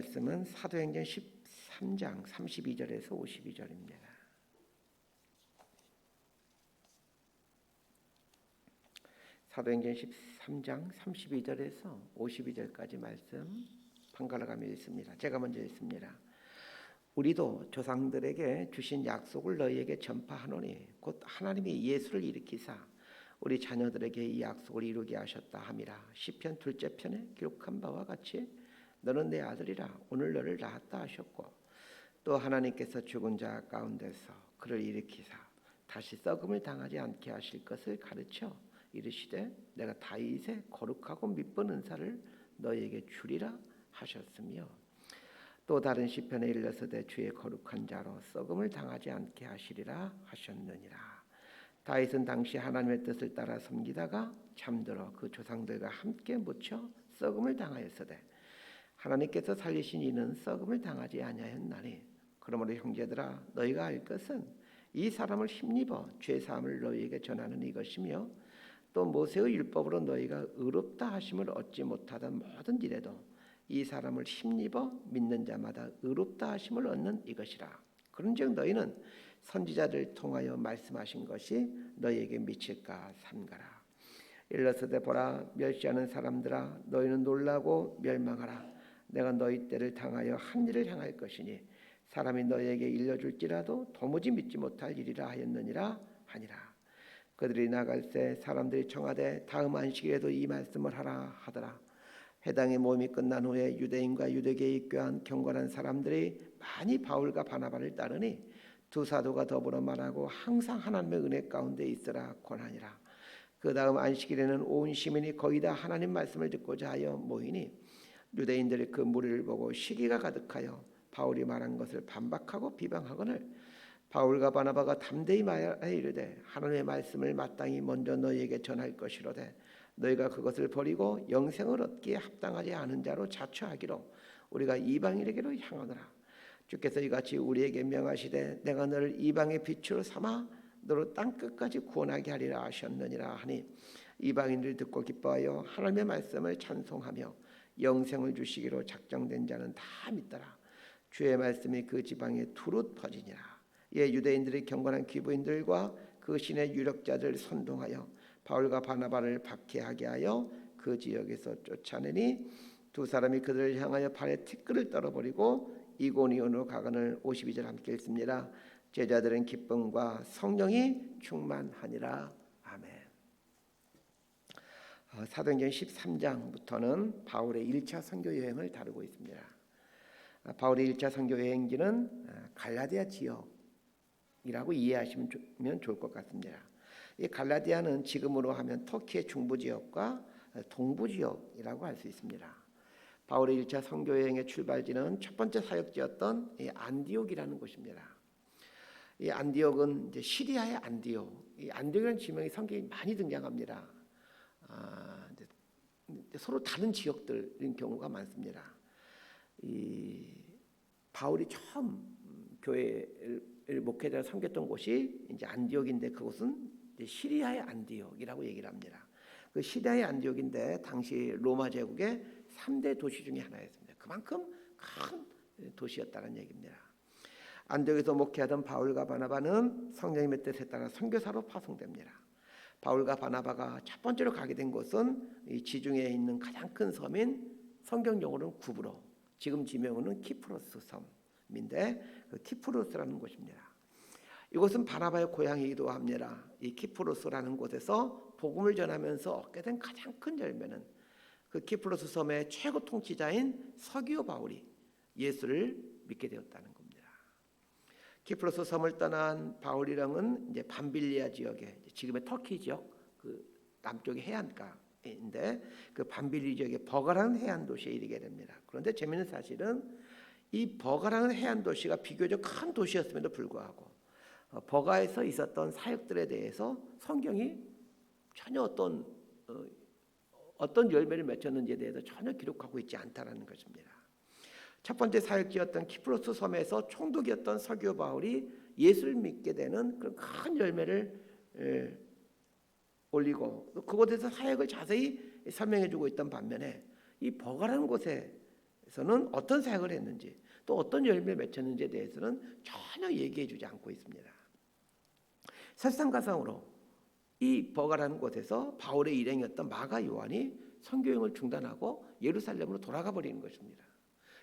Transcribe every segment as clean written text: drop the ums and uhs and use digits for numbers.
말씀은 사도행전 13장 32절에서 52절입니다. 사도행전 13장 32절에서 52절까지 말씀 번갈아가며 읽습니다. 제가 먼저 읽습니다. 우리도 조상들에게 주신 약속을 너희에게 전파하노니 곧 하나님이 예수를 일으키사 우리 자녀들에게 이 약속을 이루게 하셨다 함이라. 시편 둘째 편에 기록한 바와 같이 너는 내 아들이라 오늘 너를 낳았다 하셨고 또 하나님께서 죽은 자 가운데서 그를 일으키사 다시 썩음을 당하지 않게 하실 것을 가르쳐 이르시되 내가 다윗의 거룩하고 미쁜 은사를 너희에게 주리라 하셨으며 또 다른 시편에 일러서되 주의 거룩한 자로 썩음을 당하지 않게 하시리라 하셨느니라. 다윗은 당시 하나님의 뜻을 따라 섬기다가 잠들어 그 조상들과 함께 묻혀 썩음을 당하였으되 하나님께서 살리신 이는 썩음을 당하지 아니하였나니 그러므로 형제들아 너희가 알 것은 이 사람을 힘입어 죄 사함을 너희에게 전하는 이것이며 또 모세의 율법으로 너희가 의롭다 하심을 얻지 못하던 모든 일에도 이 사람을 힘입어 믿는 자마다 의롭다 하심을 얻는 이것이라. 그런즉 너희는 선지자를 통하여 말씀하신 것이 너희에게 미칠까 삼가라. 일러서되 보라 멸시하는 사람들아 너희는 놀라고 멸망하라. 내가 너희 때를 당하여 한 일을 행할 것이니 사람이 너희에게 일러줄지라도 도무지 믿지 못할 일이라 하였느니라 하니라. 그들이 나갈새 사람들이 청하되 다음 안식일에도 이 말씀을 하라 하더라. 회당의 모임이 끝난 후에 유대인과 유대계에 입교한 경건한 사람들이 많이 바울과 바나바를 따르니 두 사도가 더불어 말하고 항상 하나님의 은혜 가운데 있으라 권하니라. 그 다음 안식일에는 온 시민이 거의 다 하나님 말씀을 듣고자 하여 모이니 유대인들이 그 무리를 보고 시기가 가득하여 바울이 말한 것을 반박하고 비방하거늘 바울과 바나바가 담대히 말하여 이르되 하나님의 말씀을 마땅히 먼저 너희에게 전할 것이로되 너희가 그것을 버리고 영생을 얻기에 합당하지 않은 자로 자처하기로 우리가 이방인에게로 향하노라. 주께서 이같이 우리에게 명하시되 내가 너를 이방의 빛으로 삼아 너로 땅끝까지 구원하게 하리라 하셨느니라 하니 이방인들이 듣고 기뻐하여 하나님의 말씀을 찬송하며 영생을 주시기로 작정된 자는 다 믿더라. 주의 말씀이 그 지방에 두루 퍼지니라. 예 유대인들이 경건한 귀부인들과 그 신의 유력자들 선동하여 바울과 바나바를 박해하게 하여 그 지역에서 쫓아내니 두 사람이 그들을 향하여 발에 티끌을 떨어버리고 이고니온으로 가거늘. 52절 함께 읽습니다. 제자들은 기쁨과 성령이 충만하니라. 아멘. 사도행전 13장부터는 바울의 1차 선교 여행을 다루고 있습니다. 바울의 1차 선교 여행지는 갈라디아 지역이라고 이해하시면 좋을 것 같습니다. 이 갈라디아는 지금으로 하면 터키의 중부 지역과 동부 지역이라고 할 수 있습니다. 바울의 1차 선교 여행의 출발지는 첫 번째 사역지였던 이 안디옥이라는 곳입니다. 이 안디옥은 이제 시리아의 안디옥. 이 안디옥이라는 지명이 성경에 많이 등장합니다. 서로 다른 지역들인 경우가 많습니다. 이 바울이 처음 교회를 목회자로 섬겼던 곳이 이제 안디옥인데 그곳은 이제 시리아의 안디옥이라고 얘기를 합니다. 그 시리아의 안디옥인데 당시 로마 제국의 3대 도시 중에 하나였습니다. 그만큼 큰 도시였다는 얘기입니다. 안디옥에서 목회하던 바울과 바나바는 성령님의 뜻에 따라 선교사로 파송됩니다. 바울과 바나바가 첫 번째로 가게 된 곳은 이 지중해에 있는 가장 큰 섬인 성경용어로는 구브로, 지금 지명은 키프로스 섬인데 그 키프로스라는 곳입니다. 이곳은 바나바의 고향이기도 합니다. 이 키프로스라는 곳에서 복음을 전하면서 얻게 된 가장 큰 열매는 그 키프로스 섬의 최고 통치자인 서기오 바울이 예수를 믿게 되었다는 겁니다. 키프로스 섬을 떠난 바울이랑은 이제 밤빌리아 지역에 지금의 터키 지역 그 남쪽의 해안가인데 그 밤빌리 지역의 버가라는 해안 도시에 이르게 됩니다. 그런데 재미있는 사실은 이 버가라는 해안 도시가 비교적 큰 도시였음에도 불구하고 버가에서 있었던 사역들에 대해서 성경이 전혀 어떤 열매를 맺었는지에 대해서 전혀 기록하고 있지 않다라는 것입니다. 첫 번째 사역지였던 키프로스 섬에서 총독이었던 서기오 바울이 예수를 믿게 되는 그런 큰 열매를 올리고 그곳에서 사역을 자세히 설명해주고 있던 반면에 이 버가라는 곳에서 에서는 어떤 사역을 했는지 또 어떤 열매를 맺혔는지에 대해서는 전혀 얘기해 주지 않고 있습니다. 설상가상으로 이 버가라는 곳에서 바울의 일행이었던 마가 요한이 선교행을 중단하고 예루살렘으로 돌아가 버리는 것입니다.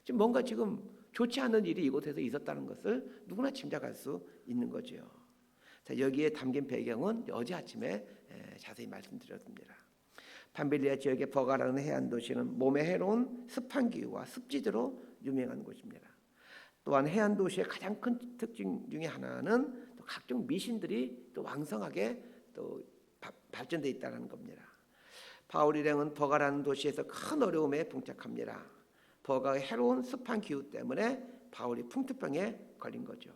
지금 뭔가 지금 좋지 않은 일이 이곳에서 있었다는 것을 누구나 짐작할 수 있는 거죠. 자, 여기에 담긴 배경은 어제 아침에 자세히 말씀드렸습니다. 밤빌리아 지역의 버가라는 해안 도시는 몸에 해로운 습한 기후와 습지대로 유명한 곳입니다. 또한 해안 도시의 가장 큰 특징 중에 하나는 또 각종 미신들이 또 왕성하게 또 발전돼 있다는 겁니다. 바울 일행은 버가라는 도시에서 큰 어려움에 봉착합니다. 버가의 해로운 습한 기후 때문에 바울이 풍토병에 걸린 거죠.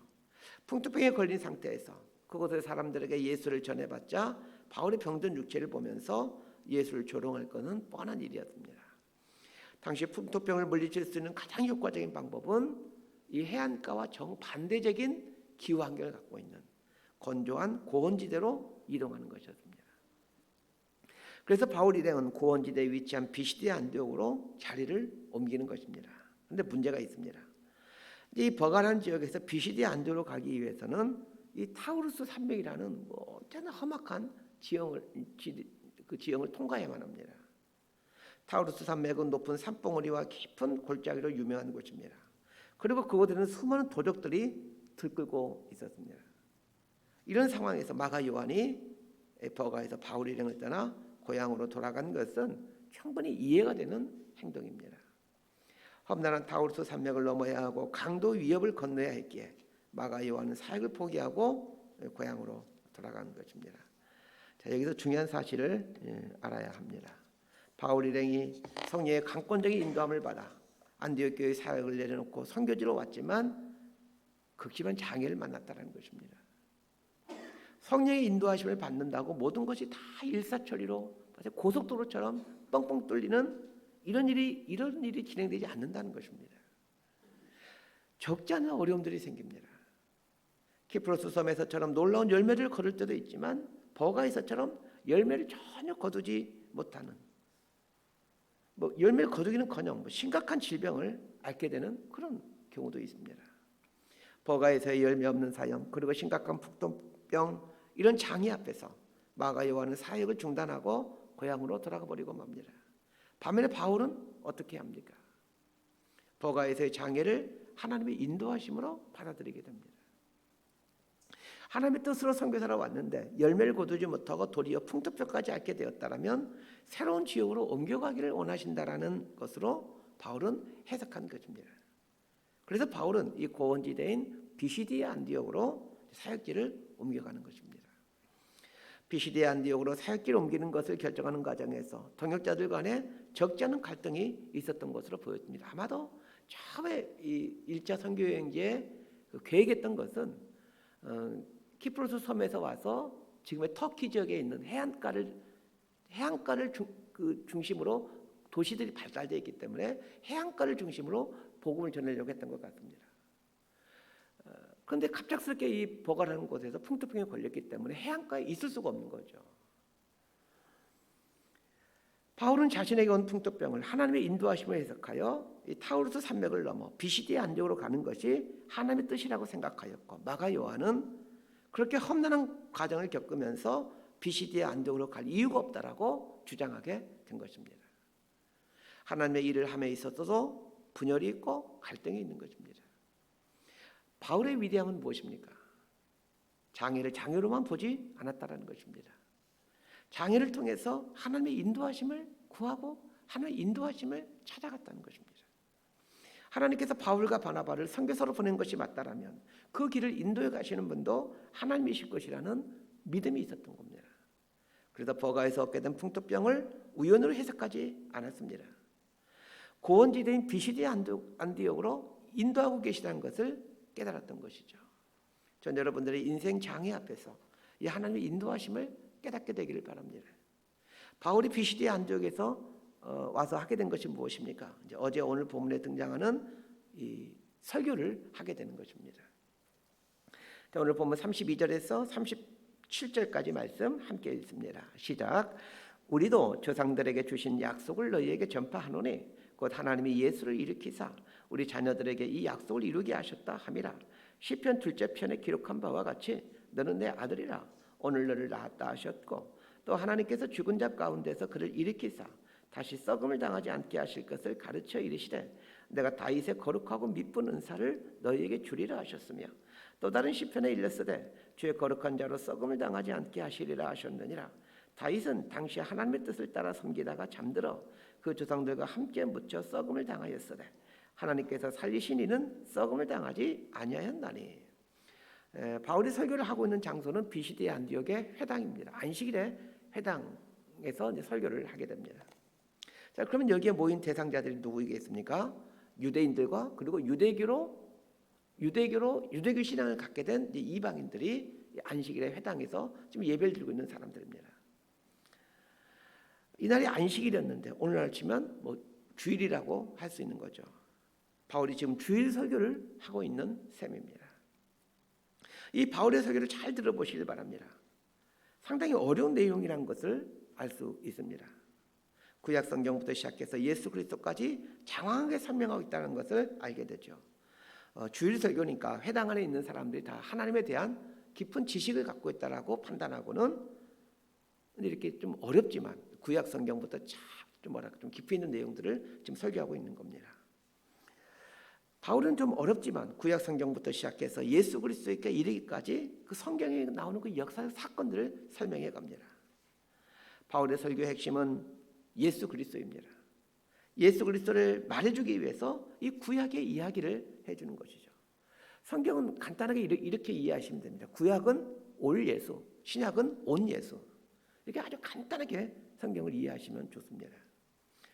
풍토병에 걸린 상태에서 그곳의 사람들에게 예수를 전해봤자 바울의 병든 육체를 보면서 예수를 조롱할 것은 뻔한 일이었습니다. 당시 풍토병을 물리칠 수 있는 가장 효과적인 방법은 이 해안가와 정반대적인 기후 환경을 갖고 있는 건조한 고원지대로 이동하는 것이었습니다. 그래서 바울 일행은 고원지대에 위치한 비시디아 안디옥으로 자리를 옮기는 것입니다. 그런데 문제가 있습니다. 이 버가란 지역에서 비시디아 안디옥으로 가기 위해서는 이 타우루스 산맥이라는 언제나 험악한 지형을 통과해야만 합니다. 타우루스 산맥은 높은 산봉우리와 깊은 골짜기로 유명한 곳입니다. 그리고 그곳에는 수많은 도적들이 들끓고 있었습니다. 이런 상황에서 마가 요한이 버가에서 바울 일행을 떠나 고향으로 돌아간 것은 충분히 이해가 되는 행동입니다. 험난한 타우루스 산맥을 넘어야 하고 강도 위협을 건너야 했기에 마가 요한은 사역을 포기하고 고향으로 돌아간 것입니다. 자, 여기서 중요한 사실을 알아야 합니다. 바울 일행이 성령의 강권적인 인도함을 받아 안디옥 교회 사역을 내려놓고 선교지로 왔지만 극심한 장애를 만났다는 것입니다. 성령의 인도하심을 받는다고 모든 것이 다 일사천리로 고속도로처럼 뻥뻥 뚫리는 이런 일이 진행되지 않는다는 것입니다. 적지 않은 어려움들이 생깁니다. 키프로스 섬에서처럼 놀라운 열매를 거둘 때도 있지만 버가에서처럼 열매를 전혀 거두지 못하는 열매를 거두기는커녕 심각한 질병을 앓게 되는 그런 경우도 있습니다. 버가에서의 열매 없는 사형 그리고 심각한 풍토병 이런 장애 앞에서 마가 요한은 사역을 중단하고 고향으로 돌아가 버리고 맙니다. 반면에 바울은 어떻게 합니까? 버가에서의 장애를 하나님의 인도하심으로 받아들이게 됩니다. 하나님의 뜻으로 선교사로 왔는데 열매를 거두지 못하고 도리어 풍토병까지 앓게 되었다면 새로운 지역으로 옮겨가기를 원하신다라는 것으로 바울은 해석한 것입니다. 그래서 바울은 이 고원지대인 비시디아 안디옥으로 사역지를 옮겨가는 것입니다. 비시디아 안디옥으로 사역지를 옮기는 것을 결정하는 과정에서 동역자들 간에 적지 않은 갈등이 있었던 것으로 보였습니다. 아마도 처음에 이 1차 선교여행지에 계획했던 것은 키프로스 섬에서 와서 지금의 터키 지역에 있는 해안가를 중심으로 도시들이 발달되어 있기 때문에 해안가를 중심으로 복음을 전하려고 했던 것 같습니다. 그런데 갑작스럽게 이 버가라는 곳에서 풍토병에 걸렸기 때문에 해안가에 있을 수가 없는 거죠. 바울은 자신에게 온 풍토병을 하나님의 인도하심을 해석하여 이 타우루스 산맥을 넘어 비시디아 안디옥으로 가는 것이 하나님의 뜻이라고 생각하였고 마가 요한은 그렇게 험난한 과정을 겪으면서 비시디아 안디옥으로 갈 이유가 없다라고 주장하게 된 것입니다. 하나님의 일을 함에 있어서도 분열이 있고 갈등이 있는 것입니다. 바울의 위대함은 무엇입니까? 장애를 장애로만 보지 않았다라는 것입니다. 장애를 통해서 하나님의 인도하심을 구하고 하나님의 인도하심을 찾아갔다는 것입니다. 하나님께서 바울과 바나바를 선교사로 보낸 것이 맞다라면 그 길을 인도해 가시는 분도 하나님이실 것이라는 믿음이 있었던 겁니다. 그래서 버가에서 얻게 된 풍토병을 우연으로 해석하지 않았습니다. 고원지대인 비시디아 안디옥으로 인도하고 계시다는 것을 깨달았던 것이죠. 전 여러분들의 인생 장애 앞에서 이 하나님의 인도하심을 깨닫게 되기를 바랍니다. 바울이 비시디아 안디옥에서 와서 하게 된 것이 무엇입니까? 이제 어제 오늘 본문에 등장하는 이 설교를 하게 되는 것입니다. 자, 오늘 본문 32절에서 37절까지 말씀 함께 읽습니다. 시작. 우리도 조상들에게 주신 약속을 너희에게 전파하노니 곧 하나님이 예수를 일으키사 우리 자녀들에게 이 약속을 이루게 하셨다 함이라. 시편 둘째 편에 기록한 바와 같이 너는 내 아들이라 오늘 너를 낳았다 하셨고, 또 하나님께서 죽은 자 가운데서 그를 일으키사 다시 썩음을 당하지 않게 하실 것을 가르쳐 이르시되 내가 다윗의 거룩하고 미쁜 은사를 너희에게 주리라 하셨으며, 또 다른 시편에 일렀으되 주의 거룩한 자로 썩음을 당하지 않게 하시리라 하셨느니라. 다윗은 당시 하나님의 뜻을 따라 섬기다가 잠들어 그 조상들과 함께 묻혀 썩음을 당하였으되 하나님께서 살리신 이는 썩음을 당하지 아니하였나니. 바울이 설교를 하고 있는 장소는 비시디의 안디옥의 회당입니다. 안식일에 회당에서 이제 설교를 하게 됩니다. 자, 그러면 여기에 모인 대상자들이 누구이겠습니까? 유대인들과 그리고 유대교 신앙을 갖게 된 이방인들이 안식일에 회당에서 지금 예배를 드리고 있는 사람들입니다. 이날이 안식일이었는데 오늘날 치면 뭐 주일이라고 할 수 있는 거죠. 바울이 지금 주일 설교를 하고 있는 셈입니다. 이 바울의 설교를 잘 들어보시길 바랍니다. 상당히 어려운 내용이라는 것을 알 수 있습니다. 구약 성경부터 시작해서 예수 그리스도까지 장황하게 설명하고 있다는 것을 알게 되죠. 주일 설교니까 회당 안에 있는 사람들이 다 하나님에 대한 깊은 지식을 갖고 있다라고 판단하고는, 이렇게 좀 어렵지만 구약 성경부터 좀 깊이 있는 내용들을 지금 설교하고 있는 겁니다. 바울은 좀 어렵지만 구약 성경부터 시작해서 예수 그리스도에게 이르기까지 그 성경에 나오는 그 역사적 사건들을 설명해 갑니다. 바울의 설교의 핵심은 예수 그리스도입니다. 예수 그리스도를 말해주기 위해서 이 구약의 이야기를 해주는 것이죠. 성경은 간단하게 이렇게 이해하시면 됩니다. 구약은 올 예수, 신약은 온 예수. 이렇게 아주 간단하게 성경을 이해하시면 좋습니다.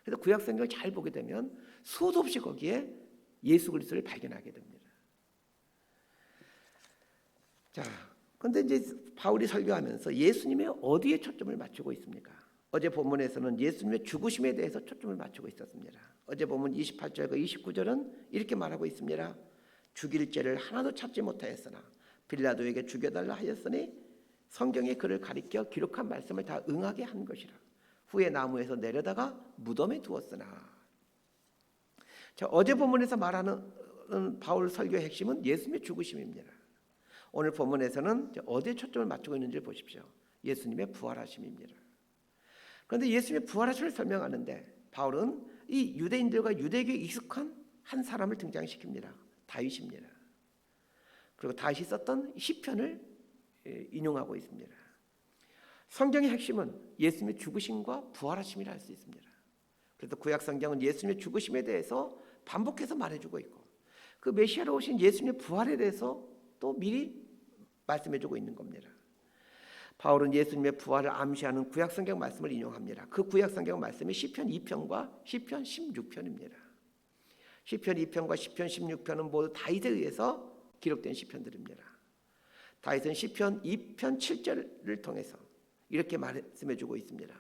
그래서 구약 성경을 잘 보게 되면 수도 없이 거기에 예수 그리스도를 발견하게 됩니다. 자, 그런데 이제 바울이 설교하면서 예수님의 어디에 초점을 맞추고 있습니까? 어제 본문에서는 예수님의 죽으심에 대해서 초점을 맞추고 있었습니다. 어제 본문 28절과 29절은 이렇게 말하고 있습니다. 죽일 죄를 하나도 찾지 못하였으나 빌라도에게 죽여달라 하였으니 성경에 그를 가리켜 기록한 말씀을 다 응하게 한 것이라. 후에 나무에서 내려다가 무덤에 두었으나. 자, 어제 본문에서 말하는 바울 설교의 핵심은 예수님의 죽으심입니다. 오늘 본문에서는 어디에 초점을 맞추고 있는지를 보십시오. 예수님의 부활하심입니다. 그런데 예수님의 부활하심을 설명하는데 바울은 이 유대인들과 유대교에 익숙한 한 사람을 등장시킵니다. 다윗입니다. 그리고 다윗이 썼던 시편을 인용하고 있습니다. 성경의 핵심은 예수님의 죽으심과 부활하심이라 할 수 있습니다. 그래서 구약 성경은 예수님의 죽으심에 대해서 반복해서 말해주고 있고, 그 메시아로 오신 예수님의 부활에 대해서 또 미리 말씀해주고 있는 겁니다. 바울은 예수님의 부활을 암시하는 구약 성경 말씀을 인용합니다. 그 구약 성경 말씀이 시편 2편과 시편 16편입니다. 시편 2편과 시편 16편은 모두 다윗에 의해서 기록된 시편들입니다. 다윗은 시편 2편 7절을 통해서 이렇게 말씀해주고 있습니다.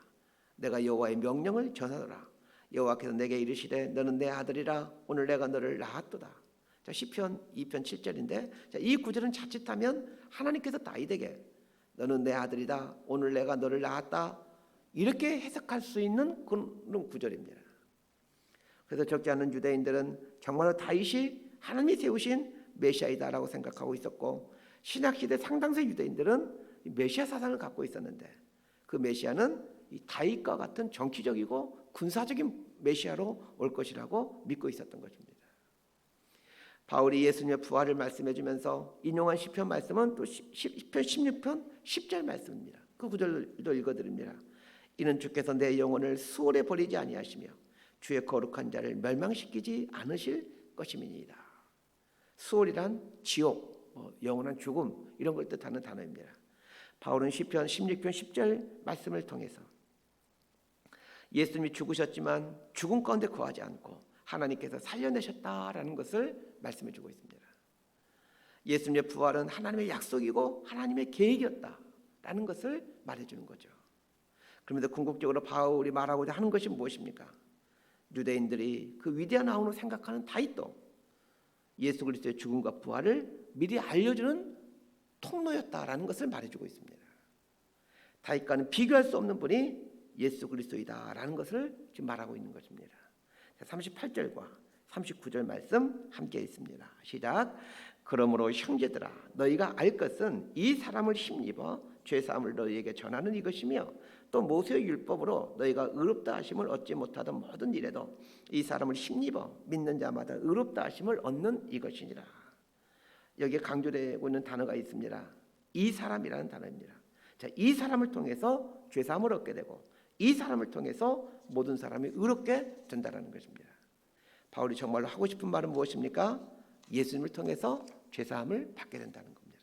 내가 여호와의 명령을 전하노라. 여호와께서 내게 이르시되 너는 내 아들이라 오늘 내가 너를 낳았도다. 자, 시편 2편 7절인데, 자, 이 구절은 자칫하면 하나님께서 다윗에게 너는 내 아들이다 오늘 내가 너를 낳았다 이렇게 해석할 수 있는 그런 구절입니다. 그래서 적지 않은 유대인들은 정말로 다윗이 하나님이 세우신 메시아이다라고 생각하고 있었고, 신약시대 상당수 유대인들은 메시아 사상을 갖고 있었는데 그 메시아는 이 다윗과 같은 정치적이고 군사적인 메시아로 올 것이라고 믿고 있었던 것입니다. 바울이 예수님의 부활을 말씀해 주면서 인용한 시편 말씀은 또 시편 16편 10절 말씀입니다. 그 구절도 읽어드립니다. 이는 주께서 내 영혼을 수월에 버리지 아니하시며 주의 거룩한 자를 멸망시키지 않으실 것임이니이다. 수월이란 지옥, 영원한 죽음 이런 걸 뜻하는 단어입니다. 바울은 시편 16편 10절 말씀을 통해서 예수님이 죽으셨지만 죽음 가운데 거하지 않고 하나님께서 살려내셨다라는 것을 말씀해주고 있습니다. 예수님의 부활은 하나님의 약속이고 하나님의 계획이었다라는 것을 말해주는 거죠. 그러면서 궁극적으로 바울이 말하고자 하는 것이 무엇입니까? 유대인들이 그 위대한 왕으로 생각하는 다윗도 예수 그리스도의 죽음과 부활을 미리 알려주는 통로였다라는 것을 말해주고 있습니다. 다윗과는 비교할 수 없는 분이 예수 그리스도이다라는 것을 지금 말하고 있는 것입니다. 38절과 39절 말씀 함께 있습니다. 시작. 그러므로 형제들아 너희가 알 것은 이 사람을 힘입어 죄사함을 너희에게 전하는 이것이며 또 모세의 율법으로 너희가 의롭다 하심을 얻지 못하던 모든 일에도 이 사람을 힘입어 믿는 자마다 의롭다 하심을 얻는 이것이니라. 여기에 강조되고 있는 단어가 있습니다. 이 사람이라는 단어입니다. 자, 이 사람을 통해서 죄사함을 얻게 되고 이 사람을 통해서 모든 사람이 의롭게 된다는 것입니다. 바울이 정말로 하고 싶은 말은 무엇입니까? 예수님을 통해서 죄사함을 받게 된다는 겁니다.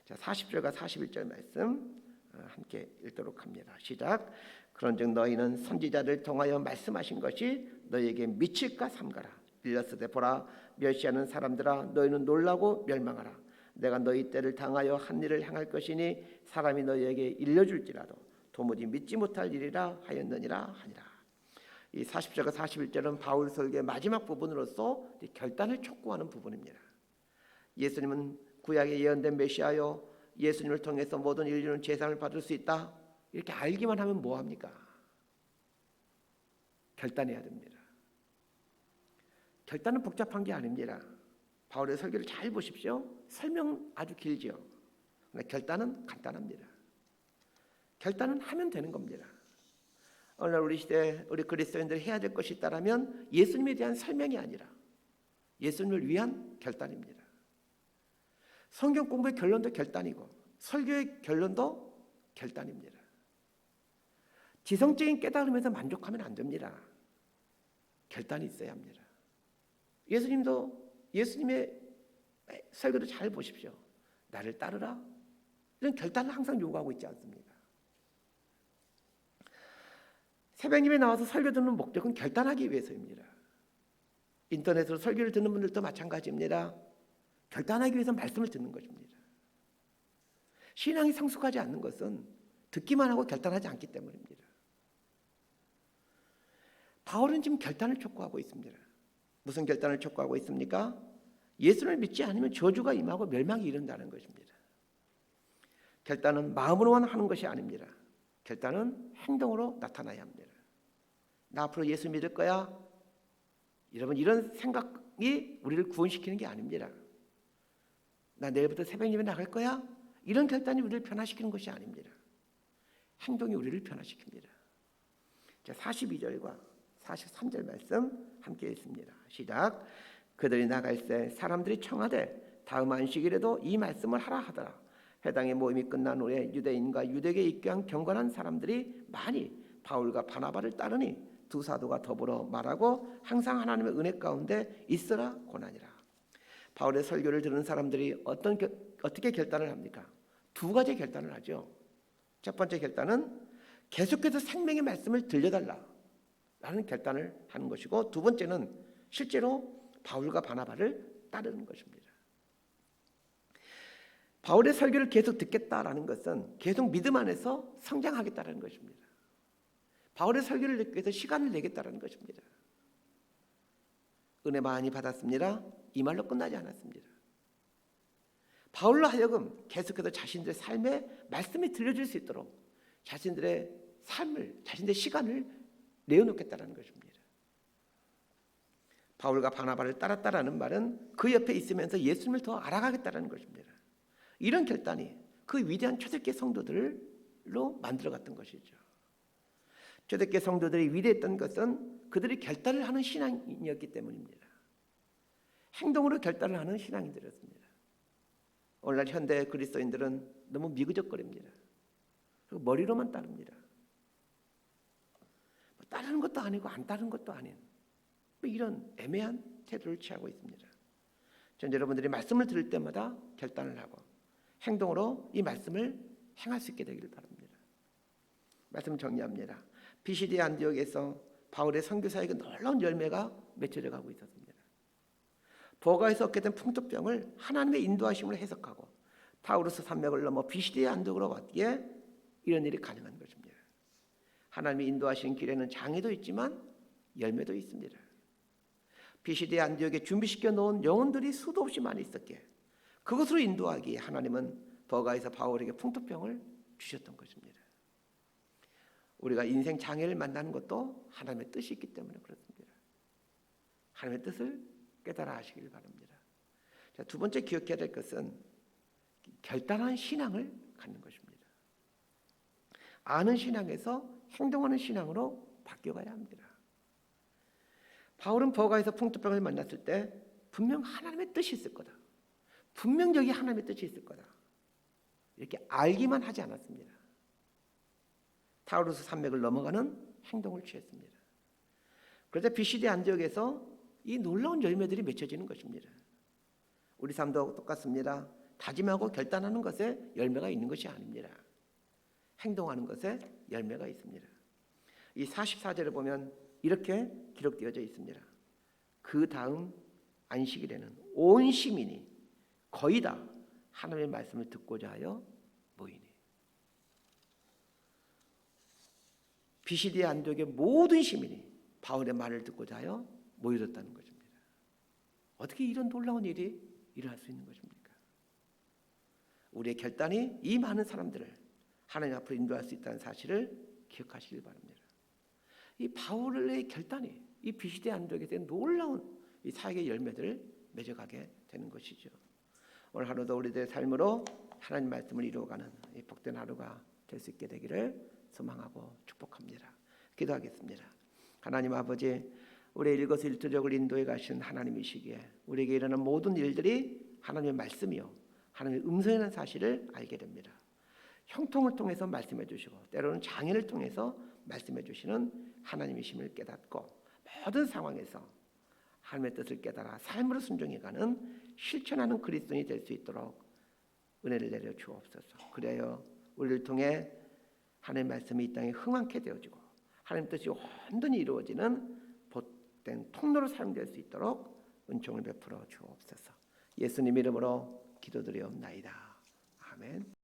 자, 40절과 41절 말씀 함께 읽도록 합니다. 시작. 그런즉 너희는 선지자를 통하여 말씀하신 것이 너희에게 미칠까 삼가라. 일렀으되 보라 멸시하는 사람들아 너희는 놀라고 멸망하라. 내가 너희 때를 당하여 한 일을 행할 것이니 사람이 너희에게 일러줄지라도 도무지 믿지 못할 일이라 하였느니라 하니라. 이 40절과 41절은 바울 설교의 마지막 부분으로서 결단을 촉구하는 부분입니다. 예수님은 구약에 예언된 메시아요, 예수님을 통해서 모든 인류는 제사를 받을 수 있다. 이렇게 알기만 하면 뭐합니까? 결단해야 됩니다. 결단은 복잡한 게 아닙니다. 바울의 설교를 잘 보십시오. 설명 아주 길죠. 그러나 결단은 간단합니다. 결단은 하면 되는 겁니다. 오늘 우리 시대 우리 그리스도인들이 해야 될 것이 있다면 예수님에 대한 설명이 아니라 예수님을 위한 결단입니다. 성경 공부의 결론도 결단이고 설교의 결론도 결단입니다. 지성적인 깨달음에서 만족하면 안 됩니다. 결단이 있어야 합니다. 예수님의 설교도 잘 보십시오. 나를 따르라. 이런 결단을 항상 요구하고 있지 않습니까? 새벽 예배에 나와서 설교 듣는 목적은 결단하기 위해서입니다. 인터넷으로 설교를 듣는 분들도 마찬가지입니다. 결단하기 위해서 말씀을 듣는 것입니다. 신앙이 성숙하지 않는 것은 듣기만 하고 결단하지 않기 때문입니다. 바울은 지금 결단을 촉구하고 있습니다. 무슨 결단을 촉구하고 있습니까? 예수를 믿지 않으면 저주가 임하고 멸망이 이른다는 것입니다. 결단은 마음으로만 하는 것이 아닙니다. 결단은 행동으로 나타나야 합니다. 나 앞으로 예수 믿을 거야? 여러분, 이런 생각이 우리를 구원시키는 게 아닙니다. 나 내일부터 새벽 예배 나갈 거야? 이런 결단이 우리를 변화시키는 것이 아닙니다. 행동이 우리를 변화시킵니다. 자, 42절과 43절 말씀 함께 읽습니다. 시작. 그들이 나갈새 사람들이 청하되 다음 안식일에도 이 말씀을 하라 하더라. 회당의 모임이 끝난 후에 유대인과 유대계에 입교한 경건한 사람들이 많이 바울과 바나바를 따르니 두 사도가 더불어 말하고 항상 하나님의 은혜 가운데 있으라 고나니라. 바울의 설교를 들은 사람들이 어떻게 결단을 합니까? 두 가지 결단을 하죠. 첫 번째 결단은 계속해서 생명의 말씀을 들려달라라는 결단을 하는 것이고, 두 번째는 실제로 바울과 바나바를 따르는 것입니다. 바울의 설교를 계속 듣겠다라는 것은 계속 믿음 안에서 성장하겠다는 것입니다. 바울의 설교를 듣기 위해서 시간을 내겠다는 것입니다. 은혜 많이 받았습니다. 이 말로 끝나지 않았습니다. 바울로 하여금 계속해서 자신들의 삶에 말씀이 들려질 수 있도록 자신들의 삶을, 자신들의 시간을 내어놓겠다는 것입니다. 바울과 바나바를 따랐다라는 말은 그 옆에 있으면서 예수님을 더 알아가겠다는 것입니다. 이런 결단이 그 위대한 초대교회 성도들로 만들어갔던 것이죠. 초대교회 성도들이 위대했던 것은 그들이 결단을 하는 신앙이었기 때문입니다. 행동으로 결단을 하는 신앙인들이었습니다. 오늘날 현대 그리스도인들은 너무 미그적거립니다. 그리고 머리로만 따릅니다. 따르는 것도 아니고 안 따르는 것도 아닌 이런 애매한 태도를 취하고 있습니다. 전 여러분들이 말씀을 들을 때마다 결단을 하고 행동으로 이 말씀을 행할 수 있게 되기를 바랍니다. 말씀 정리합니다. 비시디 안디옥에서 바울의 선교 사역의 놀라운 열매가 맺혀져 가고 있었습니다. 버가에서 얻게 된 풍토병을 하나님의 인도하심으로 해석하고 타우루스 산맥을 넘어 비시디 안디옥으로 왔기에 이런 일이 가능한 것입니다. 하나님이 인도하신 길에는 장애도 있지만 열매도 있습니다. 비시디 안디옥에 준비시켜 놓은 영혼들이 수도 없이 많이 있었기에 그것으로 인도하기에 하나님은 버가에서 바울에게 풍토병을 주셨던 것입니다. 우리가 인생 장애를 만나는 것도 하나님의 뜻이 있기 때문에 그렇습니다. 하나님의 뜻을 깨달아 하시길 바랍니다. 자, 두 번째 기억해야 될 것은 결단한 신앙을 갖는 것입니다. 아는 신앙에서 행동하는 신앙으로 바뀌어가야 합니다. 바울은 버가에서 풍토병을 만났을 때 분명 하나님의 뜻이 있을 거다. 분명 여기 하나님의 뜻이 있을 거다. 이렇게 알기만 하지 않았습니다. 타우루스 산맥을 넘어가는 행동을 취했습니다. 그래서 비시디 안디옥에서 이 놀라운 열매들이 맺혀지는 것입니다. 우리 삶도 똑같습니다. 다짐하고 결단하는 것에 열매가 있는 것이 아닙니다. 행동하는 것에 열매가 있습니다. 이 44절을 보면 이렇게 기록되어져 있습니다. 그 다음 안식일에는 온 시민이 거의 다 하나님의 말씀을 듣고자 하여 모이니. 비시디 안디옥의 모든 시민이 바울의 말을 듣고자 하여 모여졌다는 것입니다. 어떻게 이런 놀라운 일이 일어날 수 있는 것입니까? 우리의 결단이 이 많은 사람들을 하나님 앞으로 인도할 수 있다는 사실을 기억하시길 바랍니다. 이 바울의 결단이 이 비시디 안디옥에 대한 놀라운 이 사역의 열매들을 맺어가게 되는 것이죠. 오늘 하루도 우리들의 삶으로 하나님 말씀을 이루어가는 이 복된 하루가 될 수 있게 되기를 소망하고 축복합니다. 기도하겠습니다. 하나님 아버지, 우리의 일거수일투족을 인도해 가신 하나님이시기에 우리에게 일어나는 모든 일들이 하나님의 말씀이요 하나님의 음성이라는 사실을 알게 됩니다. 형통을 통해서 말씀해 주시고 때로는 장애를 통해서 말씀해 주시는 하나님이심을 깨닫고 모든 상황에서 하나님의 뜻을 깨달아 삶으로 순종해가는 실천하는 그리스도인이 될 수 있도록 은혜를 내려 주옵소서. 그래야 우리를 통해 하나님의 말씀이 이 땅에 흥왕케 되어지고 하나님 뜻이 온전히 이루어지는 복된 통로로 사용될 수 있도록 은총을 베풀어 주옵소서. 예수님 이름으로 기도드리옵나이다. 아멘.